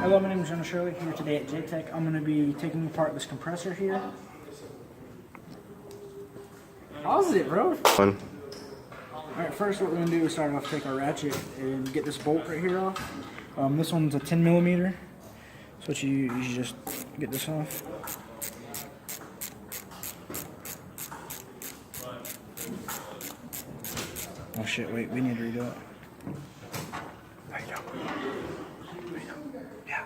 Hello, my name is Jonah Shirley here today at JTech. I'm going to be taking apart this compressor here. How's it, bro? Fun. Alright, first what we're going to do is start off, take our ratchet and get this bolt right here off. This one's a 10 millimeter. So what you just get this off. Oh shit, wait, we need to redo it. Yeah.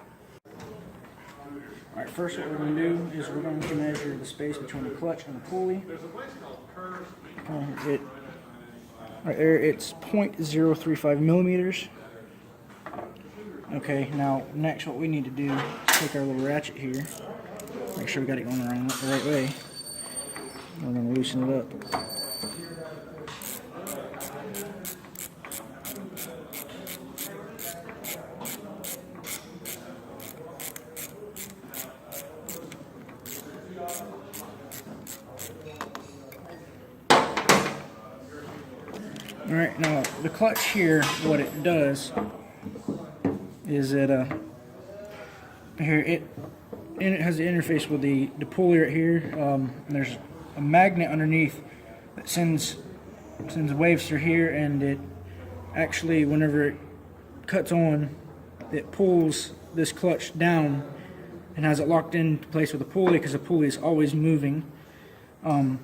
Alright, first what we're going to do is we're going to measure the space between the clutch and the pulley. Right there, it's 0.035 millimeters. Okay, now next what we need to do is take our little ratchet here, make sure we got it going around the right way. We're going to loosen it up. Alright, now the clutch here, what it does is it it has the interface with the pulley right here. And there's a magnet underneath that sends waves through here, and it actually, whenever it cuts on, it pulls this clutch down and has it locked into place with the pulley, because the pulley is always moving. And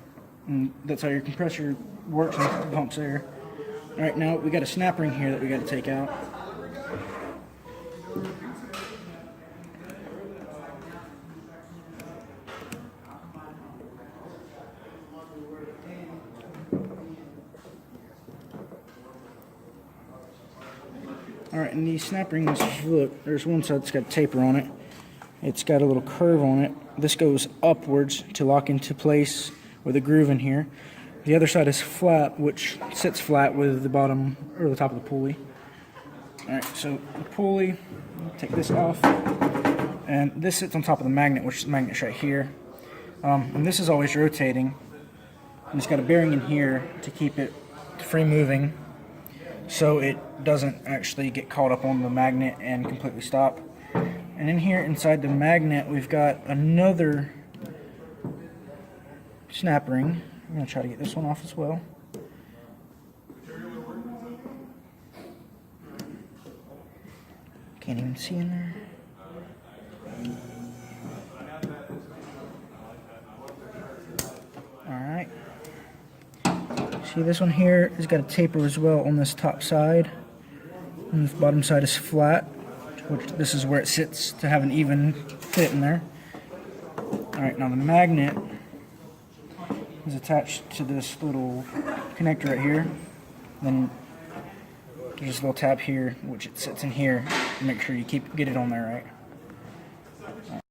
that's how your compressor works and pumps air. Alright, now we got a snap ring here that we got to take out. Alright, and these snap rings, look, there's one side that's got a taper on it. It's got a little curve on it. This goes upwards to lock into place with a groove in here. The other side is flat, which sits flat with the bottom or the top of the pulley. Alright, so the pulley, take this off, and this sits on top of the magnet, which the magnet's right here. And this is always rotating, and it's got a bearing in here to keep it free moving, so it doesn't actually get caught up on the magnet and completely stop. And in here, inside the magnet, we've got another snap ring. I'm going to try to get this one off as well. Can't even see in there. Alright. See, this one here has got a taper as well on this top side. And the bottom side is flat, which this is where it sits to have an even fit in there. Alright, now the magnet is attached to this little connector right here. Then there's this little tab here, which it sits in here to make sure you get it on there right.